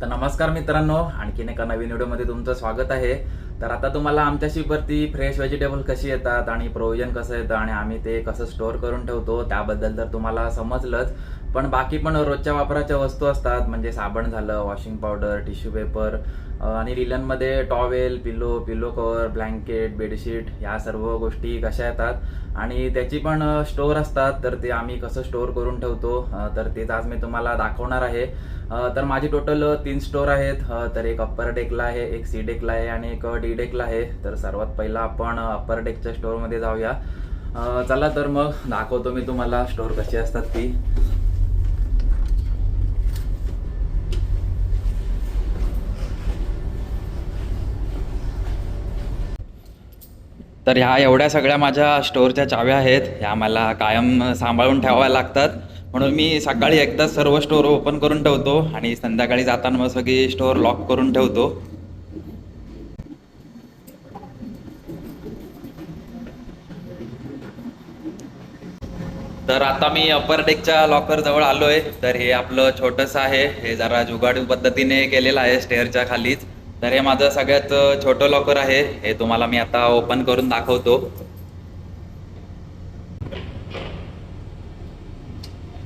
तर नमस्कार मित्रांनो, आणखीन एका नवीन व्हिडिओमध्ये तुमचं स्वागत आहे. तर आता तुम्हाला आमच्या शिपवरती फ्रेश व्हेजिटेबल कशी येतात आणि प्रोव्हिजन कसं येतं आणि आम्ही ते कसं स्टोअर करून ठेवतो त्याबद्दल तर तुम्हाला समजलंच. पण बाकी पण रोजच्या वापराच्या वस्तू असतात, म्हणजे साबण झालं, वॉशिंग पावडर, टिश्यू पेपर आणि लिलनमध्ये टॉवेल, पिलो कव्हर, ब्लँकेट, बेडशीट ह्या सर्व गोष्टी कशा येतात आणि त्याची पण स्टोअर असतात. तर ते आम्ही कसं स्टोअर करून ठेवतो तर तेच आज मी तुम्हाला दाखवणार आहे. तर माझी टोटल 3 स्टोअर आहेत. तर एक अप्पर डेकला आहे, एक सी डेकला आहे आणि एक डी डेकला आहे. तर सर्वात पहिला आपण अप्पर डेकच्या स्टोअरमध्ये जाऊया. चला तर मग दाखवतो मी तुम्हाला स्टोअर कशी असतात ती. तर ह्या एवढ्या सगळ्या माझ्या स्टोअरच्या चाव्या आहेत, ह्या मला कायम सांभाळून ठेवाव्या लागतात. म्हणून मी सकाळी एकदाच सर्व स्टोअर ओपन करून ठेवतो आणि संध्याकाळी जाताना मग सगळी स्टोअर लॉक करून ठेवतो. तर आता मी अप्पर डेकच्या लॉकर जवळ आलोय. तर हे आपलं छोटंसं आहे, हे जरा जुगाडू पद्धतीने केलेलं आहे स्टेअरच्या खालीच. तर हे माझं सगळ्यात छोटं लॉकर आहे, हे तुम्हाला मी आता ओपन करून दाखवतो.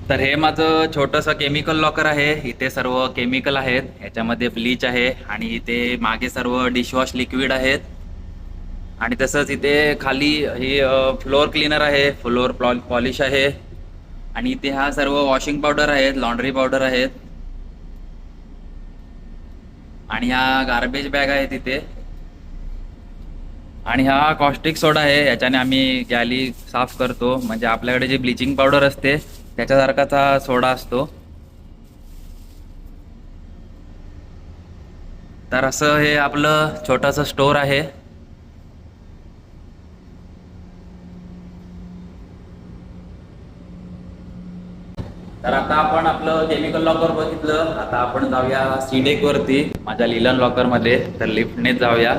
तर हे माझं छोटंसं केमिकल लॉकर आहे. इथे सर्व केमिकल आहेत, ह्याच्यामध्ये ब्लीच आहे आणि इथे मागे सर्व डिशवॉश लिक्विड आहेत. आणि तसंच इथे खाली ही फ्लोअर क्लीनर आहे, फ्लोअर पॉलिश आहे आणि इथे हा सर्व वॉशिंग पावडर आहेत, लॉन्ड्री पावडर आहेत आणि ह्या गार्बेज बॅग आहेत इथे. आणि हा कॉस्टिक सोडा आहे, याच्याने आम्ही गॅली साफ करतो. म्हणजे आपल्याकडे जी ब्लिचिंग पावडर असते त्याच्यासारखाच हा सोडा असतो. तर असं हे आपलं छोटंसं स्टोअर आहे. तर आता आपण आपलं केमिकल लॉकर बघितलं, आता आपण जाऊया सी डेक वरती माझ्या लिलन लॉकर मध्ये. तर लिफ्टनेच जाऊया.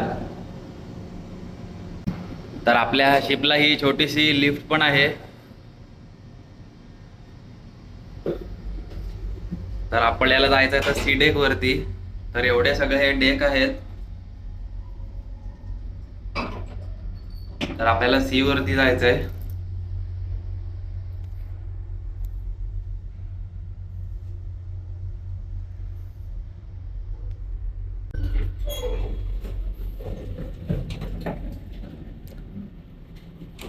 तर आपल्या शिपला ही छोटीशी लिफ्ट पण आहे. तर आपल्याला जायचं आहे तर सी डेक वरती. तर एवढे सगळे हे डेक आहेत. तर आपल्याला सी वरती जायचंय.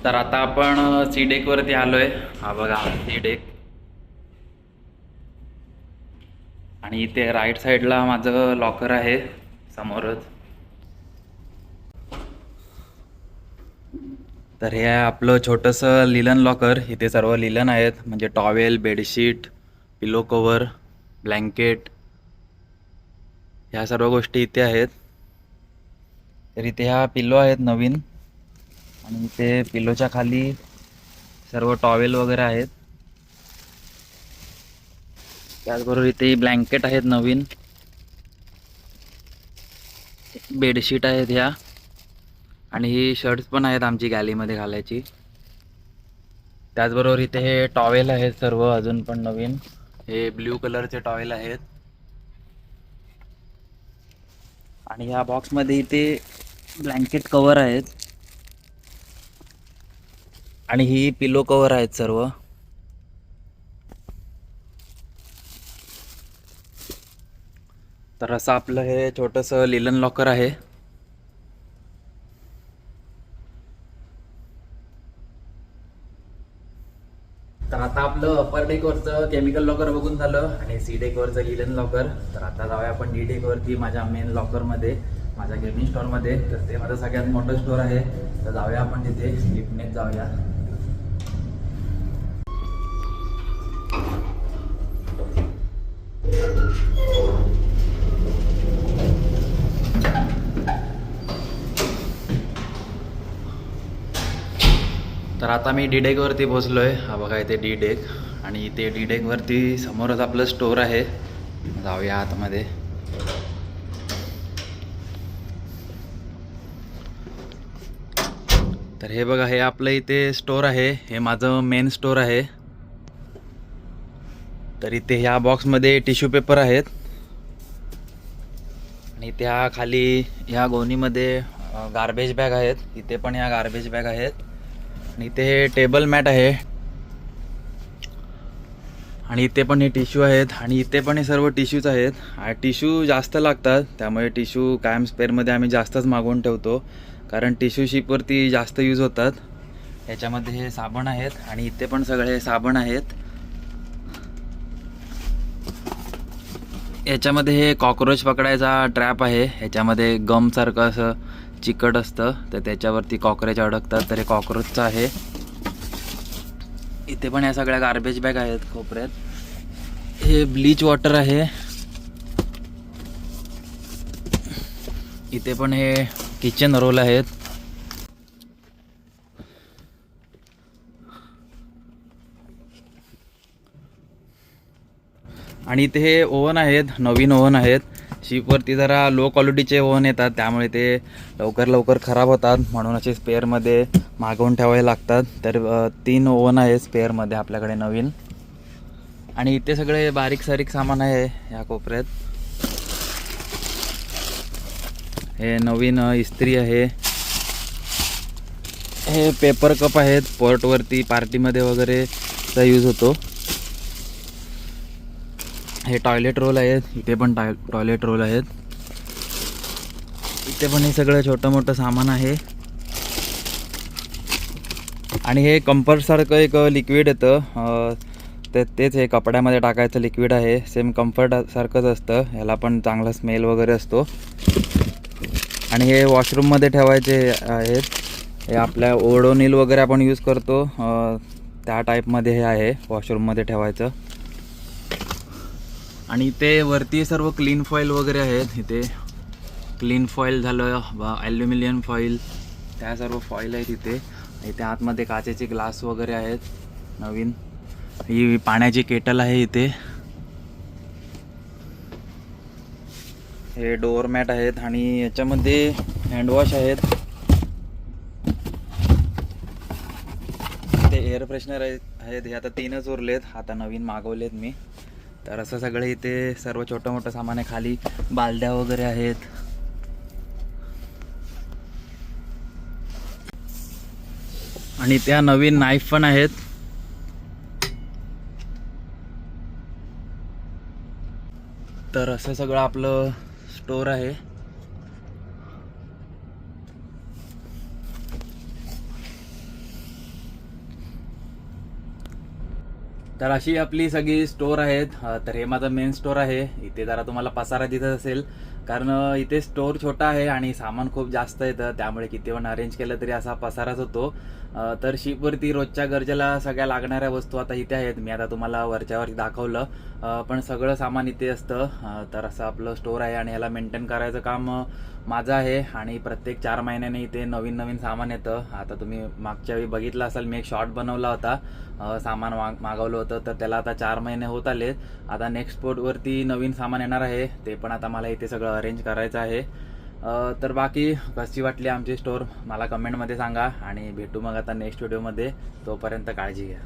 तर आता आपण सी डेक वरती आलोय. हा बघा सी डेक. आणि इथे राईट साईडला माझं लॉकर आहे समोरच. तर हे आहे आपलं छोटंसं लिलन लॉकर. इथे सर्व लिलन आहेत, म्हणजे टॉवेल, बेडशीट, पिलो कवर, ब्लँकेट ह्या सर्व गोष्टी इथे आहेत. तर इथे ह्या पिलो आहेत नवीन आणि इथे पिलोच्या खाली सर्व टॉवेल वगैरे आहेत. त्याचबरोबर इथे ब्लँकेट आहेत नवीन, बेडशीट आहेत ह्या आणि ही शर्ट्स पण आहेत आमची गॅलीमध्ये घालायची. त्याचबरोबर इथे हे टॉवेल आहेत सर्व अजून पण नवीन, हे ब्ल्यू कलरचे टॉवेल आहेत. आणि ह्या बॉक्समध्ये इथे ब्लँकेट कवर आहेत आणि ही पिलो कवर आहेत सर्व. तर असं आपलं हे छोटंसं लिलन लॉकर आहे. तर आता आपलं अप्पर डेकवरचं केमिकल लॉकर बघून झालं आणि सी डेकवरचं लिलन लॉकर. तर आता जाऊया आपण डी डेकवरती माझ्या मेन लॉकरमध्ये, माझ्या गेमिंग स्टोअरमध्ये. तर ते माझं सगळ्यात मोठं स्टोअर आहे. तर जाऊया आपण तिथे, लिफ्टनेच जाऊया. तर आता मी डी डेकवरती पोहोचलोय. हा बघा इथे डी डेक आणि इथे डी डेकवरती समोरच आपलं स्टोअर आहे. जाऊया आतमध्ये. तर हे बघा, हे आपलं इथे स्टोअर आहे, हे माझं मेन स्टोअर आहे. तर इथे ह्या बॉक्समध्ये टिश्यू पेपर आहेत आणि त्या खाली ह्या गोणीमध्ये गार्बेज बॅग आहेत. इथे पण ह्या गार्बेज बॅग आहेत. आणि इथे हे टेबल मॅट आहे. आणि इथे पण हे टिश्यू आहेत. आणि इथे पण हे सर्व टिश्यूज आहेत. टिश्यू जास्त लागतात, त्यामुळे टिश्यू कायम स्पेअरमध्ये आम्ही जास्तच मागवून ठेवतो, कारण टिश्यू शिपवरती जास्त यूज होतात. याच्यामध्ये हे साबण आहेत. आणि इथे पण सगळे साबण आहेत. याच्यामध्ये हे कॉक्रोच पकडायचा ट्रॅप आहे. ह्याच्यामध्ये गमसारखं असं चिकट असतं, तर त्याच्यावरती कॉक्रोच अडकतात, तर हे कॉक्रोचचं आहे. इथे पण या सगळ्या गार्बेज बॅग आहेत कोपऱ्यात. हे ब्लीच वॉटर आहे. इथे पण हे किचन रोल आहेत. आणि इथे हे ओव्हन आहेत, नवीन ओव्हन आहेत. शिपवरती जरा लो क्वालिटीचे ओव्हन येतात, त्यामुळे ते लवकर खराब होतात, म्हणून असे स्पेअरमध्ये मागवून ठेवावे लागतात. तर 3 ओव्हन आहे स्पेअरमध्ये आपल्याकडे नवीन. आणि इथे सगळे बारीक सारीक सामान आहे या कोपऱ्यात. हे नवीन इस्त्री आहे. हे पेपर कप आहेत, पोर्टवरती पार्टीमध्ये वगैरे चा यूज होतो. हे टॉयलेट रोल आहेत. इथे पण टॉयलेट रोल आहेत. इथे पण हे सगळं छोटं मोठं सामान आहे. आणि हे कम्फर्टसारखं एक लिक्विड येतं, तेच हे कपड्यामध्ये टाकायचं लिक्विड आहे. सेम कम्फर्टसारखंच असतं, ह्याला पण चांगला स्मेल वगैरे असतो. आणि हे वॉशरूममध्ये ठेवायचे आहेत. हे आपल्या ओडोनिल वगैरे आपण यूज करतो, त्या टाईपमध्ये हे आहे, वॉशरूममध्ये ठेवायचं. आणि इथे वरती सर्व क्लीन फॉईल वगैरे आहेत. इथे क्लीन फॉईल झालं, ॲल्युमिनियम फॉईल, त्या सर्व फॉईल आहेत इथे. इथे आतमध्ये काचेचे ग्लास वगैरे आहेत नवीन. ही पाण्याची केटल आहे इथे. हे डोअर मॅट आहेत. आणि याच्यामध्ये हँडवॉश आहेत. ते एअर फ्रेशनर आहेत. हे आता 3च उरलेत, आता नवीन मागवलेत मी. तर असं सगळे इथे सर्व छोटं मोठं सामान आहे. खाली बालद्या वगैरे आहेत. आणि त्या नवीन नाईफ पण आहेत. तर असं सगळं आपलं स्टोर आहे. तर अशी आपली सगळी स्टोर आहेत. तर हे माझं मेन स्टोर आहे. इथे जरा तुम्हाला पसारा दिसत असेल, कारण इथे स्टोर छोटा आहे आणि सामान खूप जास्त येतं, त्यामुळे किती पण अरेंज केलं तरी असा पसाराच होतो. तर शिपवरती रोजच्या गरजेला सगळ्या लागणाऱ्या वस्तू आता इथे आहेत. मी आता तुम्हाला वरच्यावर दाखवलं, पण सगळं सामान इथे असतं. तर असं आपलं स्टोर आहे. आणि ह्याला मेंटेन करायचं काम माझं आहे. आणि प्रत्येक 4 महिन्याने इथे नवीन सामान येतं. आता तुम्ही मागच्या वेळी बघितलं असाल, मी एक शॉर्ट बनवला होता, सामान मागवलं होतं, तर त्याला आता 4 महिने होत आलेत. आता नेक्स्ट स्पोर्टवरती नवीन सामान येणार आहे, ते पण आता मला इथे सगळं अरेंज करायचं आहे. तर बाकी कशी वाटली आमची स्टोर मला कमेंटमध्ये सांगा. आणि भेटू मग आता नेक्स्ट व्हिडिओमध्ये. तोपर्यंत काळजी घ्या.